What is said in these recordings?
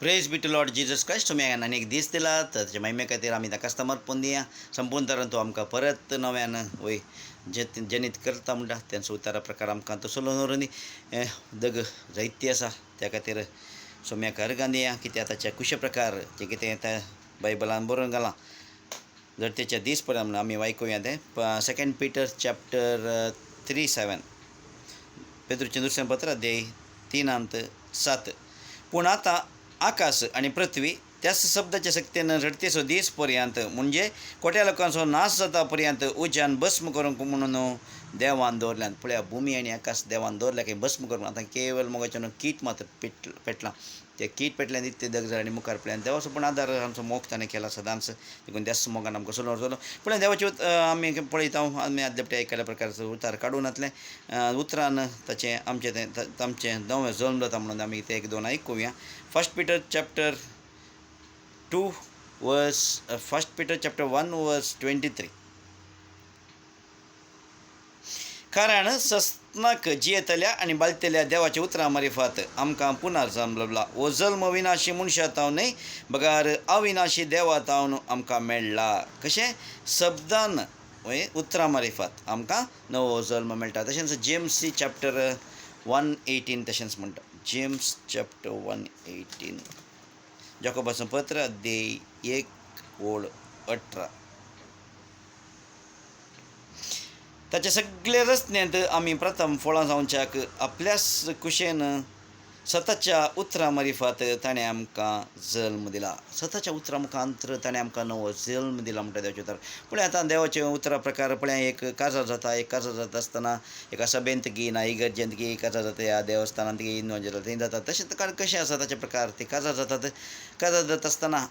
Praise be to Lord Jesus Christ. तुमी हांवें एक दीस दिला तर ताच्या महिमे खातीर आमी ताका समर्पण दिया. संपूर्ण तरेन तो आमकां परत नव्यान वय जनीत करता म्हणटा तेंचो उतारा प्रकार आमकां तो सोलोवन दी दग जायती आसा त्या खातीर सोम्याक अर्गां दिया. कित्याक ताच्या कुशे प्रकार जे कितें आतां बायबलान बरोवन घालां जर तेच्या दीस पर्यंत आमी आयकुया तें 2 Peter chapter 3:7 पेद्रूचें दुसरें पत्र अध्याय 3:7. पूण आतां आकाश आणि पृथ्वी त्याच शब्दाच्या शक्तीन रडतेचो दीस पर्यंत म्हणजे कोट्या लोकांचो नाश जाता पर्यंत उज्यान भस्म करूंक म्हणून देवान दवरल्यान. पळया भुमी आनी आकाश देवान दवरल्या की भस्म करूंक. आतां केवळ मोगाच्यान कीट मात्र पेटलां. ते कीट पेटल्यान ते दगड आनी मुखार पळयान देवाचो पण आदार आमचो मोग ताणें केला सदांच. देखून त्याच मोगान आमकां सोलोर जालो. पूण देवाचे आमी पळयता आमी आदल्या एखाद्या प्रकारचो उतार काडून घातलें उतरान ताचें आमचें नवें जल्म जाता म्हणून आमी ते 1-2 आयकुया. 1 Peter chapter 1:23. कारण सस्नाक जियेतल्या आनी बाळतेल्या देवाच्या उतरां मारिफात आमकां पुनर्जल्म लभला. हो जल्म विनाशी मनशांत न्हय बगार अविनाशी देवात आमकां मेळ्ळा. कशें शब्दान उतरां मारिफात आमकां नवो जल्म मेळटा. तशेंच जेम्स चॅप्टर 1:18 तशेंच म्हणटा. जेम्स चॅप्टर 1:18 जाकोबाचो पत्र अध्याय 1:18. ताचे सगळे रचनेंत आमी प्रथम फळां जावच्याक आपल्याच कुशेन सताच्या उतरां मारिफात ताणें आमकां जल्म दिला. सताच्या उतरां मुखांतर ताणें आमकां नवो जल्म दिला म्हणटा देवाचे उतर. पूण आतां देवाचे उतरा प्रकार पळय एक काजार जाता. एक काजार जाता आसतना एका सभेंत गी ना इगर्जेंत गी काजार जाता. ह्या देवस्थानांत गी इन्वॉजर थंय जाता. तशें कशें आसा ताचे प्रकार ते काजार जातात. काजार जाता आसतना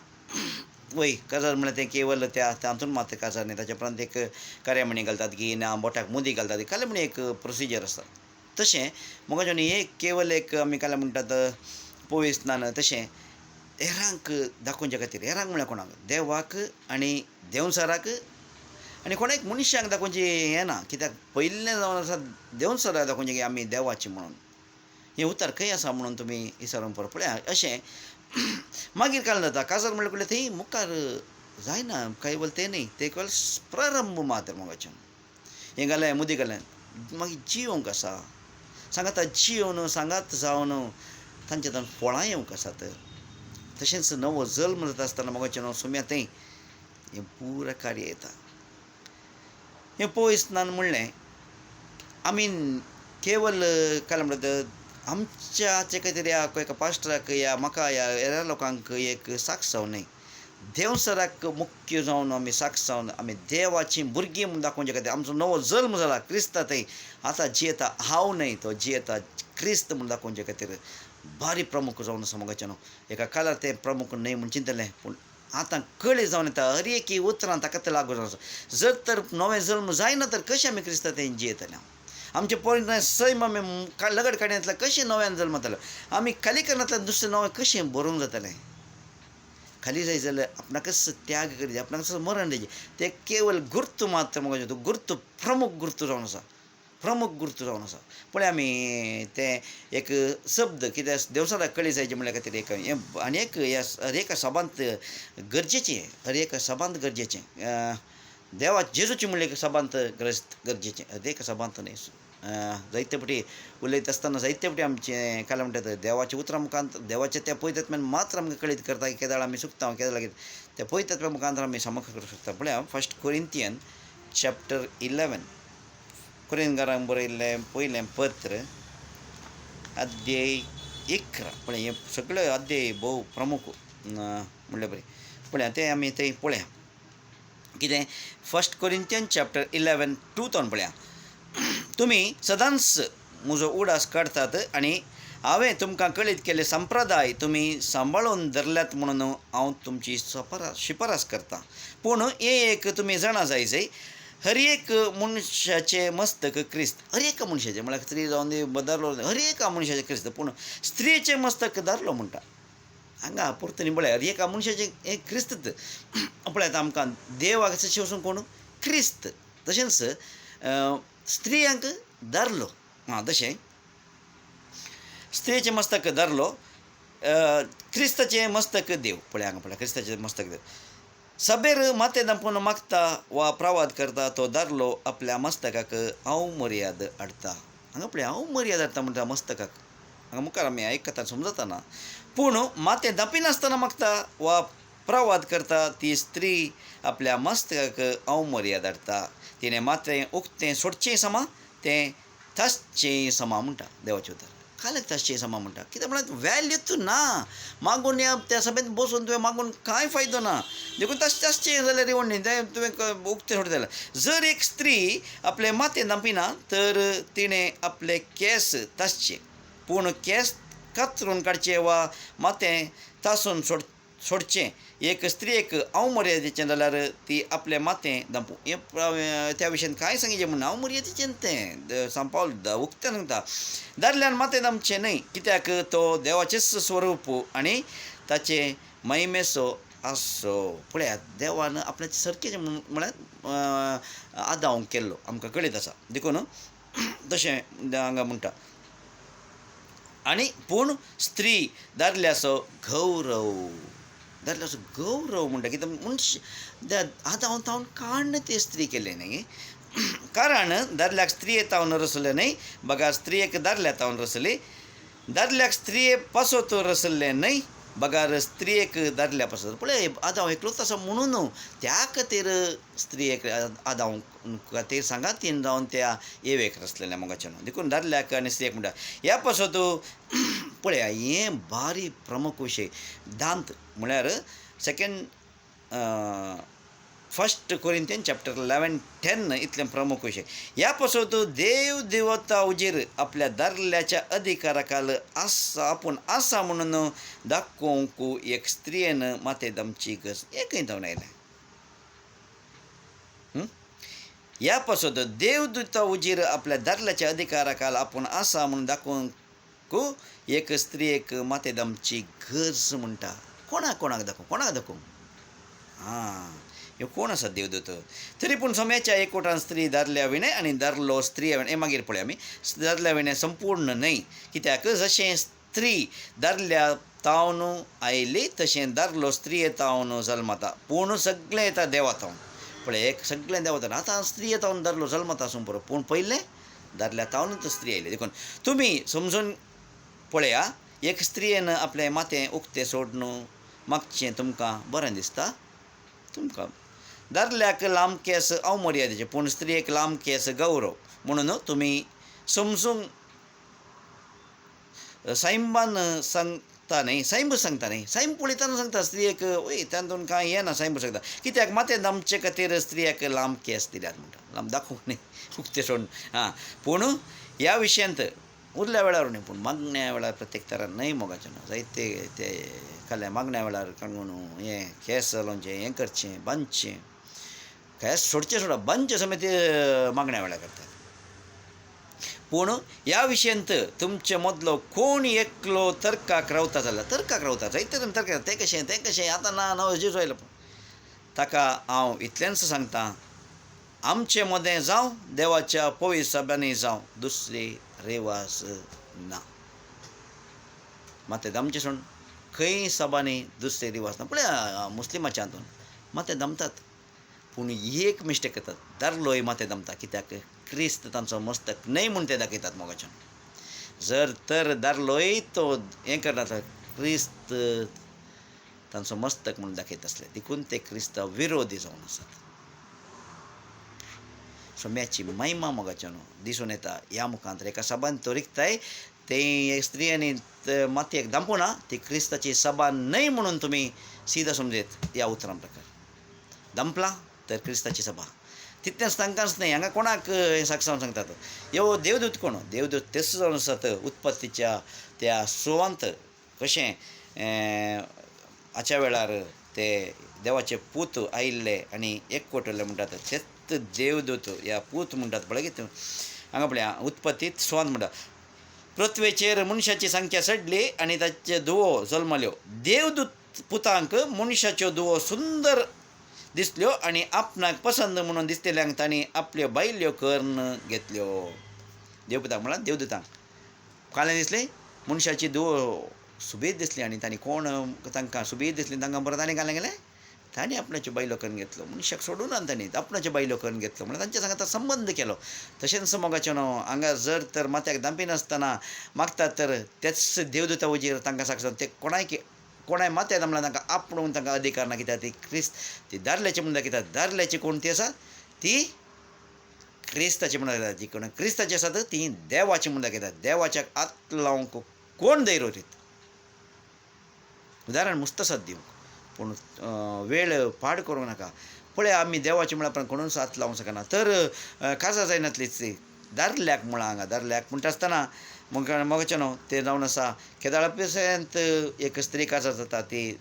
वय काजार म्हळ्यार तें केवळ तातूंत मात काजार न्ही. ताचे उपरांत एक कार्यामणी घालतात की ना बोटाक मुदी घालतात. काले म्हण एक प्रोसिजर आसता. तशें मोगाचें एक केवळ एक आमी काले म्हणटात पवित्र स्नान तशें हेरांक दाखोवचे खातीर. हेरांक म्हळ्यार कोणाक देवाक आनी देंवसाराक आनी कोणाक मनशांक दाखोवचें हें ना. कित्याक पयलें जावन आसा देंवसाराक दाखोवचें की आमी देवाची म्हणून. हें उतर खंय आसा म्हणून तुमी विचारूंक पडटा. पळया अशें मागीर काल जाता. काजार म्हणल्यार थंय मुखार जायना केवळ तें न्ही. ते केवळ प्रारंभ मात्र मोगाचें हें घालें मुदी घालें मागीर जियोंक आसा. सांगात जियोवन सांगात जावन तांचे तान फळां येवंक आसात. तशेंच नवो जल्म जाता आसतना मोगाचें सुम्या थंय हें पुराय कार्य येता. हें पवित्र स्नान म्हणलें आमी केवळ काल म्हणटात आमच्या हाचे खातीर एका पास्टराक या म्हाका ह्या लोकांक एक साक्ष जावन न्ही. देंवसराक मुख्य जावन आमी साक्ष जावन आमी देवाची भुरगीं म्हूण दाखोवचे खातीर आमचो नवो जल्म जाला. क्रिस्ता थंय आतां जियेता हांव न्हय तो जियेता क्रिस्त म्हूण दाखोवचे खातीर भारी प्रमुख जावन आसा मोगाचें एका कालार तें प्रमुख न्हय म्हूण चिंतलें. पूण आतां कळ्ळें जावन येता हर एक उतरां ताका लागू जावन आसा. जर तर नवें जल्म जायना तर कशें आमी क्रिस्ता थंय जियेतले. आमचे पॉयंट सैम आमी लगड काडयांतल्यान कशें नव्यान जल्मतलें. आमी खाली करनांतल्यान दुसरें नवें कशें बरोवंक जातलें. खाली जाय जाल्यार आपणाकच त्याग करचें आपणाकच मरण दिवचें. तें केवळ गुर्त मात्र मोगाचें तो गुर्त प्रमुख गुर्त जावन आसा. प्रमुख गुर्त जावन आसा. पळय आमी तें एक शब्द कित्याक देवसाराक कळी जायचे म्हणल्या खातीर एक हें आनी एक हर एका सभांत गरजेचें. हर एका सभांत गरजेचें. देवा जेजूची म्हणलें एक सभांत गरजेचें. हर एका सभांत न्हय. जायते फावटी उलयता आसतना जायते फावटी आमचें काल म्हणटात देवाच्या उतरां मुखांत देवाचें त्या पवित्रात्म्यान मात्र आमकां कळीत करता. केदाळ आमी सुकता केदाळ लागीं त्या पवित्रात्म्या मुखांतर आमी समख करूंक शकता. पळया 1 Corinthians chapter 11 कुरिंथकारांक बरयल्लें पयलें पत्र अध्याय 11. पळय हें सगळे अध्याय भोव प्रमुख म्हणल्यार बरें. पळया तें आमी थंय पळया कितें 1 Corinthians chapter 11:2 पळया. तुमी सदांच म्हजो उडास काडतात आनी हांवें तुमकां कळीत केले संप्रदाय तुमी सांबाळून धरल्यात म्हणून हांव तुमची शिफारस करतां. पूण हें एक तुमी जाणा जाय हर एक मनशाचें मस्तक क्रिस्त. हर एका मनशाचें म्हळ्यार स्त्री जावन दी धरलो हर एका मनशाचें क्रिस्त. पूण स्त्रीचें मस्तक धरलो म्हणटा हांगा पुरतो न्ही. पळय हर एका मनशाचें हें क्रिस्तच. पळय आमकां देवाक शिवसून कोण क्रिस्त. तशेंच स्त्रियांक धरलो तशें स्त्रीचें मस्तक धरलो क्रिस्ताचें मस्तक देव पळय हांगा पळय क्रिस्ताचें मस्तक देव सभेर माते दंपून मागता वा प्रवाद करता तो दादलो आपल्या मस्तकाक हांव मर्याद हाडटा हांगा पळय हांव मर्याद हाडटा म्हणटा मस्तकाक हांगा मुखार आमी आयकता समजता ना पूण माते दापिनासतना मागता वा प्रवाद करता ती स्त्री आपल्या मस्तकाक हांव मर्याद हाडटा तिणें मातें उक्तें सोडचें समा तें तासचें समा म्हणटा देवाचें उतर काल्याक तासचें समा म्हणटा कित्याक म्हळ्यार वॅल्यूच ना मागून या त्या सभेंत बसून तुवें मागून कांय फायदो ना देखून तासचें जाल्यार रिवण न्ही तें तुवें उक्तें सोडलें जाल्यार जर एक स्त्री आपले मातें दांपिना तर तिणें आपले केस तासचे पूण केस कातरून काडचे वा मातें तासून सोडचें एक स्त्रियेक हांव मर्यादेचें जाल्यार ती आपलें मातें दांपू हें त्या विशयान कांय सांगिचें म्हण हांव मर्यादेचें तें सांपावल उक्तें सांगता दादल्यान मातें दामचें न्हय कित्याक तो देवाचेंच स्वरूप आनी ताचे महिमेचो आसो पळयात देवान आपल्याचें सारकें म्हळ्यार आदाव केल्लो आमकां कळीत आसा देखून तशें हांगा म्हणटा आनी पूण स्त्री दादल्याचो गौरव म्हणटा कित्याक मनशां आदावन तावन काडून ती स्त्री केली न्ही कारण दादल्याक स्त्रिये तावन रसले न्हय बगार स्त्रियेक दादल्या तावन रसली दादल्याक स्त्रिये पासत रसले न्हय बगार स्त्रियेक दादल्या पासत पळय आदाव एकलोच आसा म्हणून त्या खातीर स्त्रियेक आदाव खातीर सांगात तीन जावन त्या येवेक रसलेल्या मोगाच्यान देखून दादल्याक आनी स्त्रियेक म्हणटा ह्या पासत पळय हें बारी प्रमुख विशय दांत म्हळ्यार फर्स्ट कोरिंथियन चॅप्टर 11:10 इतलें प्रमुख विशय ह्या पासत देव देवता उजेर आपल्या दादल्याच्या अधिकाराखाल आसा आपूण आसा म्हणून दाखोवंक एक स्त्रियेन माते दामची गरज एकय जावन आयलें ह्या पासत देवदूता उजेर आपल्या दादल्याच्या अधिकाराखाल आपूण आसा म्हणून दाखोवंक एक स्त्रियेक माते दामची गरज म्हणटा कोणाक दाखोवंक ह्यो कोण आसा देवदूत तरी पूण सोम्याच्या एकवटान स्त्री दादल्या विणें आनी दादलो स्त्रिया विणें हें मागीर पळय आमी दादल्या विणें संपूर्ण न्हय कित्याक जशें स्त्री दादल्या तावन आयली तशें दादलो स्त्रिये तावन जल्मता पूण सगळें येता देवा तावन पळय एक सगळें देवा तावन आतां स्त्रिये तावन दादलो जल्मता आसूं पुरो पूण पयलें दादल्या तावनूच स्त्री आयली देखून तुमी समजून पळया एक स्त्रियेन आपलें मातें उक्तें सोडून मागचें तुमकां बरें दिसता तुमकां दादल्याक लांब केस हांव मर्यादेचें पूण स्त्रियेक लांब केस गौरव म्हणून तुमी समजूंक सायंबान सांगता न्ही सायंब सांगता न्ही सायंब पळयतना सांगता स्त्रियेक वय तातूंत कांय हें ना सायंब सांगता कित्याक मातें दामचे खातीर स्त्रियेक लांब केस दिल्यात म्हणटा लांब दाखोवंक न्ही उक्तें सोडून पूण ह्या विशयांत उरल्या वेळार न्ही पूण मागण्या वेळार प्रत्येक तरान न्हय मोगाचें ना जायते ते काल्या मागण्या वेळार काणून हें केस लावचें हें करचें बांदचें केस सोडा बांदचे समेत मागण्या वेळार करतात पूण ह्या विशयांत तुमचे मदलो कोण एकलो तर्काक रावता जाल्यार तर्काक रावता जायते तरेन तर्क तें कशें आतां ना नवो जीव आयलो ताका हांव इतलेंच सांगता आमचें मदें जावं देवाच्या पवित्र सभांनी जावं दुसरी रेवास ना मातें दामचें सोडून खंय सभांनी दुसरे रिवाज ना पळय मुस्लिमाच्या हातून मातें दामतात पूण एक मिस्टेक करतात दादलोय मातें दामता कित्याक क्रिस्त तांचो मस्तक न्हय म्हूण ते दाखयतात मोगाच्यान जर तर दादलोय तो हें करता क्रिस्त तांचो मस्तक म्हणून दाखयत आसले देखून ते क्रिस्तांव विरोधी जावन आसात सोम्याची महिमा मोगाच्यान दिसून येता ह्या मुखांत एका सभान तो रिकताय ते स्त्रियांनी मातयेक दांपुना ती क्रिस्ताची सभा न्हय म्हणून तुमी सीदा समजेत ह्या उतरां प्रकार दांपला तर क्रिस्ताची सभा तितलेंच तांकांच न्हय हांगा कोणाक साक्षावन सांगतात ह्यो देवदूत कोण देवदूत तेच जावन आसात उत्पत्तीच्या त्या सुवांत कशें हाच्या वेळार ते देवाचे पूत आयिल्ले आनी एकवटले म्हणटात तेच देवदूत ह्या पूत म्हणटात पळय कितें हांगा पळया उत्पत्तीत सुवांत म्हणटा पृथ्वेचेर मनशाची संख्या सडली आनी ताचे धुवो जल्मल्यो देवदूत पुतांक मनशाच्यो धुवो सुंदर दिसल्यो आनी आपणाक पसंद म्हणून दिसलेल्यांक तांणी आपल्यो बायल्यो करून घेतल्यो देवपुतांक म्हळ्यार देवदूतांक कालें दिसलें मनशाची धुवो सुबेज दिसली आनी तांणी कोण तांकां सुबेज दिसली तांकां बरं ताणें घालें गेलें तांणी आपणाच्यो बायलो करून घेतलो मनशाक सोडून तांणी आपणाच्यो बायलो करून घेतलो म्हणल्यार तांचे सांगता संबंद केलो तशेंच मोगाचें न्हू हांगा जर तर माथ्याक दांपी नासतना मागतात तर तेच देवदूता वजीर तांकां सांगतात ते कोणाय माथ्या म्हणल्यार तांकां आपणून तांकां अधिकार ना कित्याक ती क्रिस्त ती दादल्याची म्हणून दाखयतात दादल्याची कोण ती आसा ती क्रिस्ताची म्हणून दाखयतात जी कोण क्रिस्ताची आसात ती देवाची म्हणून दाखयतात देवाच्याक हात लावंक कोण धैर्य उरयत उदाहरण मुस्तसाद दिवंक पूण वेळ पाड करूंक नाका पळय आमी देवाचे म्हळ्यार आपण कोणूच हात लावंक शकना तर काजार जायनातलीच ती दादल्याक म्हळ्यार हांगा दादल्याक म्हणटा आसतना मोगाचें न्हू तें जावन आसा केदाळा पेसंत एक स्त्री काजार जाता ती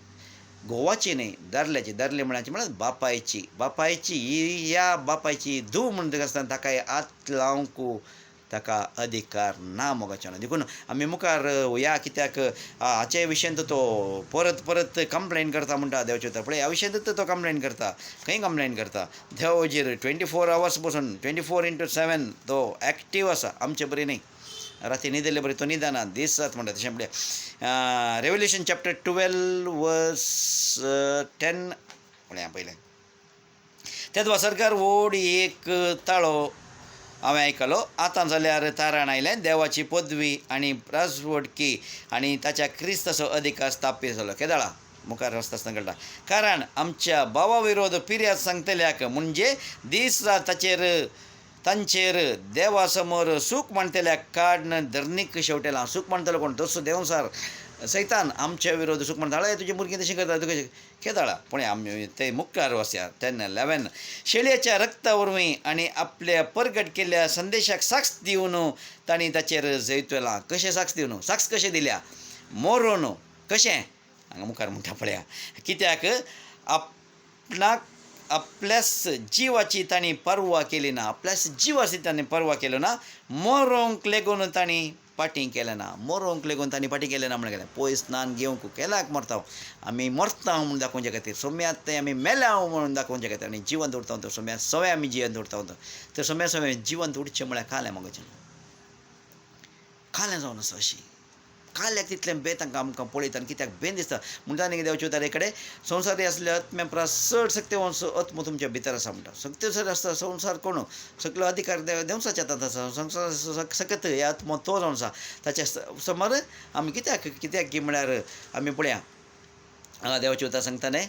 घोवाची न्ही दादल्याची दादले म्हळ्यार बापायची ह्या बापायची धूव म्हणटा आसतना ताका हात लावंक ताका अधिकार ना मोगाचें न्हू देखून आमी मुखार या कित्याक हाचे विशयान तो परत कंप्लेन करता म्हणटा देवाचे पळय ह्या विशयान तो कंप्लेन करता खंय कंप्लेन करता देव वजीर 24 hours बसून 24/7 तो एक्टीव आसा आमचे बरी न्ही राती न्हिदले बरी तो न्हिदना दीस जाता म्हणटा तशें म्हणल्यार रेवल्यूशन चॅप्टर 12 verse 10 पळया पयलें तेद सरकार व्हड एक ताळो हांवें आयकलो आतां जाल्यार तारण आयलें देवाची पदवी आनी राजवडकी आनी ताच्या क्रिस्त असो अधिकार स्थापीत जालो केदाळा मुखार वचता आसतना कळटा कारण आमच्या भावा विरोध पिर्याद सांगतल्याक म्हणजे दीस रात तांचेर देवा समोर सूख म्हणटल्याक काडन धर्नीक शेवटेलां सूख म्हणटलो कोण तसो देवसार सैतान आमच्या विरोध सूख म्हणटा हळय तुजी भुरगीं तशीं करता तुका केदाळा पूण आमी ते मुखार वसया 10:11 शेळयेच्या रक्ता वरवीं आनी आपल्या परगट केल्ल्या संदेशाक साक्ष दिवन तांणी ताचेर जैतलां कशें साक्ष दिवन साक्ष कशें दिल्या मोरून कशें हांगा मुखार म्हणटा पळया कित्याक आपणाक आपल्याच जिवाची तांणी पर्वा केली ना आपल्याच जिवाची तांणी पर्वा केलो ना मोरोंक लेगून तांणी पाटी केलें ना मोरोंक लेगून तांणी पाटी केलें ना म्हणून गेलें पळय स्नान घेवंक केल्याक मरता आमी मरता म्हणून दाखोवचे खातीर सोम्यात तें आमी मेल्या म्हणून दाखोवचे खातीर आनी जिवंत उरता तो सोम्या सवय आमी जिवंत उरता तर सोम्या सवय जिवंत उरचें म्हळ्यार कालें मोगाचें कालें जावन आसा अशी काल्याक तितलें बेत तांकां आमकां पळयता आनी कित्याक बेन दिसता म्हणटा न्ही देवचे उतारे कडेन संवसारी आसल्या आत्म्या परस चड सक्ते आत्मो तुमच्या भितर आसा म्हणटा सक्ते चड आसता संवसार कोण सगलो अधिकार देवसाच्या हातांत आसा संवसार सकत हे आत्मो तो जावन आसा ताच्या समोर आमी कित्याक की म्हळ्यार आमी पळया हांगा देवाचे उतार सांगताले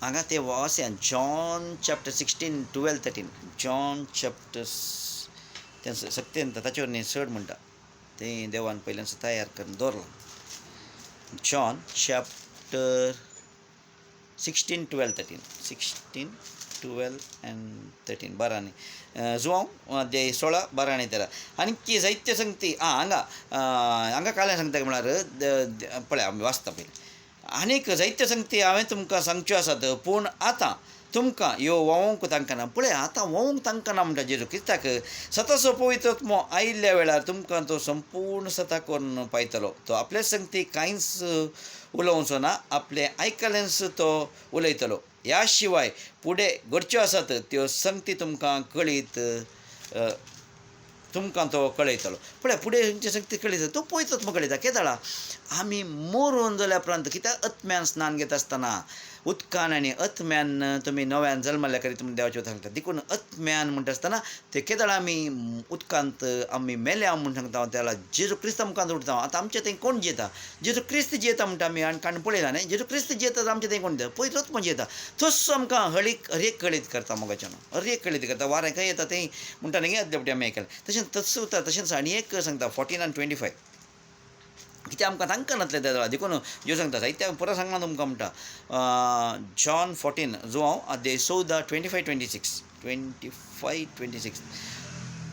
हांगा ते वाचया जॉन चॅप्टर 16 12 13 जॉन चॅप्टर तें सक्तेन ताचे न्ही चड म्हणटा तें देवान पयल्यान तयार करून दवरलां जॉन चॅप्टर 16 12 13 12 and 13 12 जुवांव अध्याय 16 12 आनी 13 आनी जायत्यो संगती हांगा काल्यां सांगता म्हळ्यार पळय आमी वाचता पयलीं आनीक जायत्यो संगती हांवें तुमकां सांगच्यो आसात पूण आतां तुमकां ह्यो वोवंक तांकां ना पळय आतां वोवंक तांकां ना म्हणटा जेजू कित्याक सताचो पवित्र आत्मो आयिल्ल्या वेळार तुमकां तो संपूर्ण सता करून पायतलो तो आपल्या संगती कांयच उलोवचो ना आपले आयकलेंच तो उलयतलो ह्या शिवाय फुडें घडच्यो आसात त्यो संगती तुमकां तो कळयतलो पळय फुडें तुमचे संगती कळयता तो पवित्र आत्मो कळयता केदाळा आमी मरून जाल्या उपरांत कित्याक आत्म्यान स्नान घेता आसतना उदकान आनी आत्म्यान तुमी नव्यान जल्मल्या करी तुमी देवाचे उतर सांगता देखून आत्म्यान म्हणटा आसतना ते केदाळ आमी उदकांत आमी मेल्या म्हूण सांगता त्याला जेजू क्रिस्त मुखांत उरता आतां आमचे थंय कोण जियेता जेजू क्रिस्त जियेता म्हणटा आमी आनी पळयला न्ही जेजू क्रिस्त जियेता आमचे थंय कोण जियेता पयलो आत्मो जियेता तसो आमकां हरेक कळीत करता मोगाच्यान हरेक कळीत करता वारें खंय येता थंय म्हणटा न्ही आदले फावटी आमी आयकलें तशेंच तसो उरता तशेंच आनी एक सांगता 14 and 25 कित्याक आमकां तांकां नातलें त्या देखून ज्यो सांगता जायत्या परत सांगना तुमकां म्हणटा जॉन 14 जुवांव अध्याय 14 25-26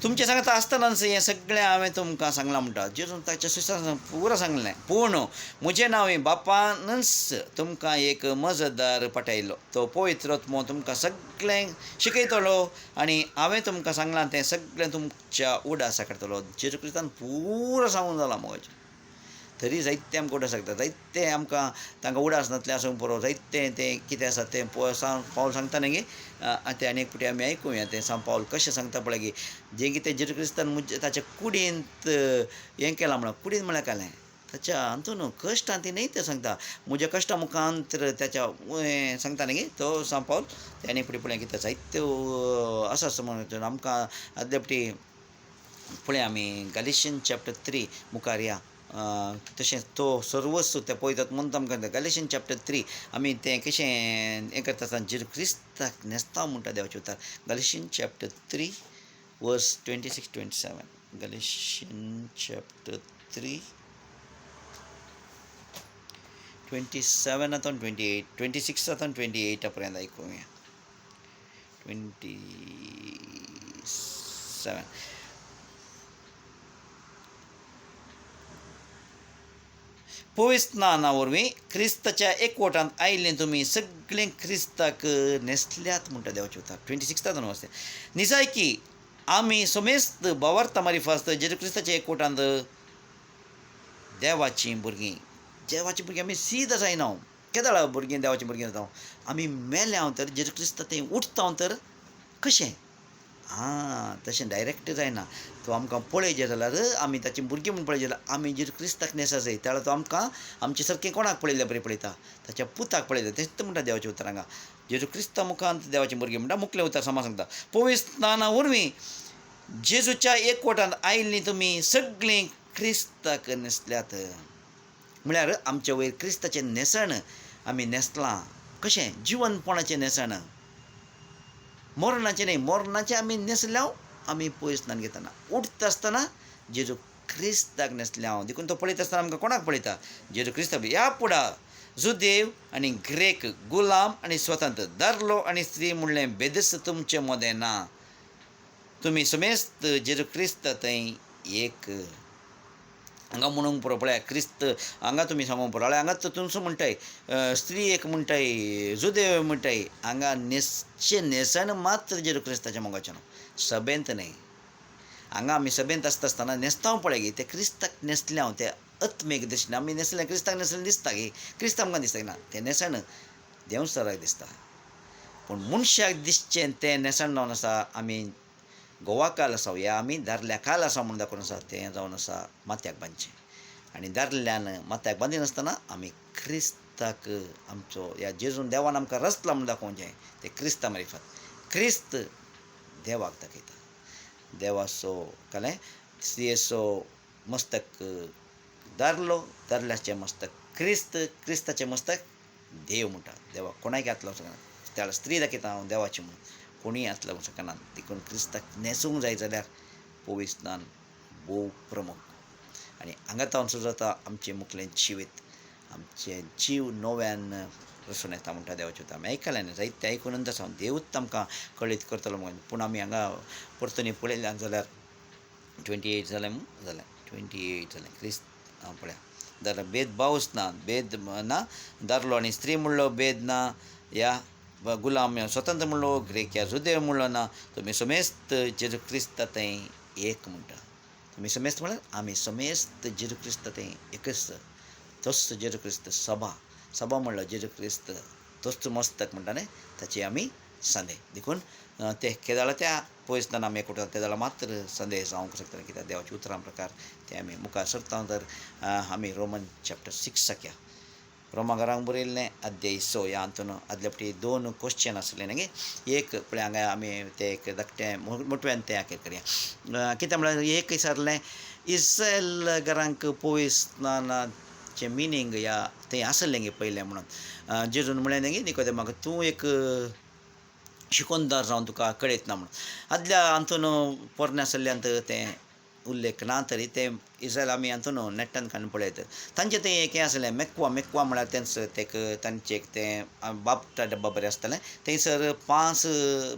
तुमचें सांगता आसतनाच हें सगळें हांवें तुमकां सांगलां म्हणटा जेजून ताच्या सुशासन पुरो सांगलें पूण म्हजें नांव बापानच तुमकां एक मजतदार पठयलो तो पवित्र आत्मो तुमकां सगळें शिकयतलो आनी हांवें तुमकां सांगलां तें सगळें तुमच्या उडासा करतलो जेजू क्रिस्तान पुरो सांगून जाला मोगाचें तरी जायते आमकां उडोवंक शकता. जायते आमकां तांकां उडास नासलें आसूंक पुरो जायते तें कितें आसा तें पावल सांगता न्ही गे. तें आनी एक फावटी आमी आयकुया तें पावल कशें सांगता पळय गे. जें कितें जेजू क्रिस्तान ताच्या कुडींत हें केलां म्हणून कुडींत म्हळ्यार कालें ताच्या हातून कश्टां ती न्ही तें सांगता. म्हज्या कश्टा मुखांतर त्याच्या सांगता न्ही गे तो पावल तें आनी एक फावटी पळय कितें जायत्यो आसा म्हणून आमकां आदले फावटी पळय आमी गॅलिशियन चॅप्टर 3 मुखार या. तशेंच तो सर्वस्व तें पळयतात म्हणून आमकां गॅलिशियन चॅप्टर 3 आमी तें कशें हें करता आसतना जेजू क्रिस्ताक न्हेसता म्हणटा देवाचें उतर. गॅलिशियन चॅप्टर 3 वर्स 26-27. गॅलिशियन चॅप्टर 3 27 to 28, 26 to 28 पर्यंत ऐकूया. 27. पवित्र स्नाना वरवीं क्रिस्ताच्या एकवटांत आयिल्ले तुमी सगळे क्रिस्ताक न्हेसल्यात म्हणटा देवाचें उतर. 26 वर्स. निजाय की आमी समेस्त भावार्था मारिफास्त जेजू क्रिस्ताच्या एकवटांत देवाचीं भुरगीं आमी सीद जायना. केदाळ भुरगीं देवाचीं भुरगीं जाता आमी मेल्या तर जेजू क्रिस्त थंय उठता तर कशें तशें डायरेक्ट जायना. तो आमकां पळयजे जाल्यार आमी ताची भुरगीं म्हणून पळय जाल्यार आमी जेजू क्रिस्ताक नेसा जाय. त्या तो आमकां आमचे सारकें कोणाक पळयल्या बरें पळयता ताच्या पुताक पळयता. तेच म्हणटा देवाचें उतर हांगा. जेजू क्रिस्ता मुखांत देवाचीं भुरगीं म्हणटा मुखलें उतर समा सांगता. पवित्र स्नाना वरवीं जेजूच्या एकवटांत आयिल्लीं तुमी सगळीं क्रिस्ताक न्हेसल्यात. म्हळ्यार आमचे वयर क्रिस्ताचें नेसण आमी न्हेसलां. कशें जिवनपणाचें नेसण. मरणाचें न्ही मरणाचें आमी न्हेसल्या आमी पवित्र स्नान घेतना. उठता आसतना जेजू क्रिस्ताक न्हेसल्या. देखून तो पळयता आसतना आमकां कोणाक पळयता जेजू क्रिस्ताक. ह्या फुडार जुदेव आनी ग्रेक, गुलाम आनी स्वतंत्र, दादलो आनी स्त्री म्हणलें बेदस्त तुमचे मदें ना. तुमी समेस्त जेजू क्रिस्त थंय एक. हांगा म्हणूंक पुरो पळय क्रिस्त हांगा तुमी सांगूंक पुरो हांगा तुमचो म्हणटाय स्त्री एक म्हणटाय जुदेव म्हणटाय. हांगा नेसण मात्र जेजू क्रिस्ताच्या मोगाचें न्हू सभेंत न्ही. हांगा आमी सभेंत आसता आसतना न्हेसता पळय गे ते क्रिस्ताक न्हेसल्या ते आत्मेक दर्शन आमी न्हेसलें क्रिस्ताक न्हेसलें दिसता गे. क्रिस्त आमकां दिसता ना तें नेसण देंवसराक दिसता. पूण मनशाक दिसचें तें नेसण जावन आसा आमी गोवाकाल आसा या आमी दादल्या काल आसा म्हणून दाखोवन आसा तें जावन आसा माथ्याक बांदचें. आनी दादल्यान माथ्याक बांदिनासतना आसतना आमी क्रिस्ताक आमचो ह्या जेजून देवान आमकां रचला म्हणून दाखोवचें तें क्रिस्ता मार्फत. क्रिस्त देवाक दाखयता. देवाचो कळ्ळें स्त्रियेचो मस्तक दादलो, दादल्याचें मस्तक क्रिस्त, क्रिस्ताचें मस्तक देव म्हणटा. देवाक कोणाक हात लावंक शकना. त्या स्त्री दाखयता हांव देवाची म्हणून कोणीय हात लावंक शकना. देखून क्रिस्ताक न्हेसूंक जाय जाल्यार पवित्र स्नान भोव प्रमुख. आनी हांगा तावन सुरू जाता आमचें मुखलें जिवीत. आमचें जीव नव्यान रसून येता म्हणटा देवाचें उतर. आमी आयकलें न्ही जायतें आयकून नंतर सावन देवूच आमकां कळीत करतलो म्हणून. पूण आमी हांगा परतून पळयल्यान जाल्यार 28 जालें 28 जालें. क्रिस्त पळया जाल्यार भेदभावच ना. भेद ना दादलो आनी स्त्री म्हणलो भेद ना. या गुलाम स्वतंत्र म्हणलो ग्रेक या जुदेव म्हणलो ना. तुमी समेस्त जेजू क्रिस्त थंय एक म्हणटा. तुमी समेस्त म्हळ्यार आमी समेस्त जेजू क्रिस्त थंय एकच. तोच जेजू क्रिस्त सभा म्हणलो जेजू क्रिस्त तोच मस्तक म्हणटा न्ही ताची आमी संदेश. देखून ते केदाळा त्या पयस स्नान आमी एकवटात तेदाळा मात्र संदेश जावंक शकता कित्याक देवाच्या उतरां प्रकार ते आमी मुखार सरता. तर आमी रोमन चॅप्टर 6 या रोमाकारांक बरयल्लें अध्याय 6 ह्या हातून आदले फावटी 2 क्वेश्चन आसले न्ही. एक पळय हांगा आमी तें एक धाकटें मोटव्यान तें हांव करया. कितें म्हळ्यार एक विचारलें इस्रायल घरांक पवित्र स्नानाचें मिनींग या थंय आसलें गे पयलें म्हणून. जेजून म्हळें न्ही निकोदेमाक तूं एक शिकोनदार जावन तुका कळयत ना म्हणून. आदल्या हातून पोरणे आसल्ल्यान तें उल्लेख ना तरी ते इस्रायल आमी हातून नेटान काडून पळयत तांचें तें एक हें आसलें मेक्वा म्हळ्यार तांचें एक तें बाबटा डब्बा बरें आसतालें. थंयसर 5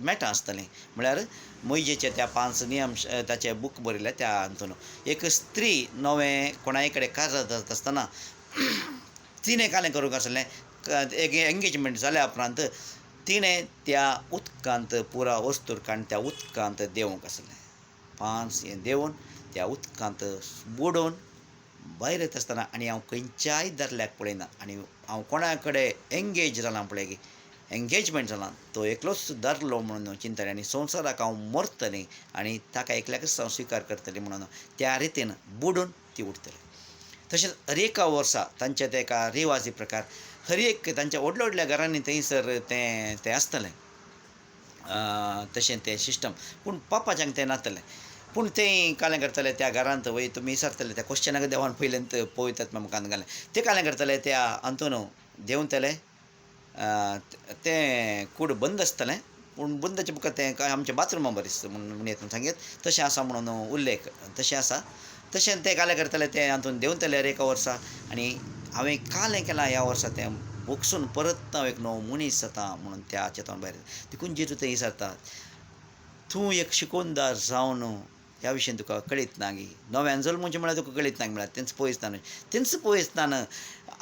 मॅटां आसतालीं म्हळ्यार मोइजेचे त्या 5 नियम ताचे बूक बरयले त्या हातून. एक स्त्री नवें कोणाय कडेन काजार जाता आसतना तिणें कालें करूंक आसलें. एक एंगेजमेंट जाल्या उपरांत तिणें त्या उदकांत पुरा वस्तूर काडून त्या उदकांत देंवूंक आसलें. 5 हें देंवन त्या उदकांत बुडोवन भायर येता आसतना आनी हांव खंयच्याय दादल्याक पळयना आनी हांव कोणा कडेन एंगेज जालां पळय एंगेजमेंट जालां तो एकलोच दादलो म्हणून चिंतलें आनी संवसाराक हांव मरतलें आनी ताका एकल्याकच हांव स्विकार करतलें म्हणून त्या रितीन बुडून ती उरतलें. तशेंच हर एका वर्सा तांचे तेका रिवाजी प्रकार हर एक तांच्या व्हडल्या व्हडल्या घरांनी थंयसर तें आसतलें तशें तें सिस्टम. पूण पापाच्यांक तें नासतलें. पूण तें कालें करतलें त्या घरांत वय तुमी विचारतले त्या क्वेश्चनाक देवान पयलेंत पळयतात म्हाका घालें तें कालें करतलें त्या हातून देंवतलें तें कूड बंद आसतलें पूण बंदाच्या बुकांत तें काय आमच्या बाथरुमा बरें म्हणून येतून सांगेत तशें आसा म्हणून उल्लेख तशें आसा. तशें तें कालें करतलें तें हातून देंवतलें एका वर्सा आनी हांवें कालें केलां ह्या वर्सा तें भोगसून परत हांव एक नवो मनीस जाता म्हणून त्या हाचेंतून भायर देखून जेजू थंय विचारता तूं एक शिकोवनदार जावन ह्या विशयेन तुका कळीत ना गी नव्यान जल्मचे म्हळ्यार तुका कळीत ना म्हळ्यार तेंच पळयतना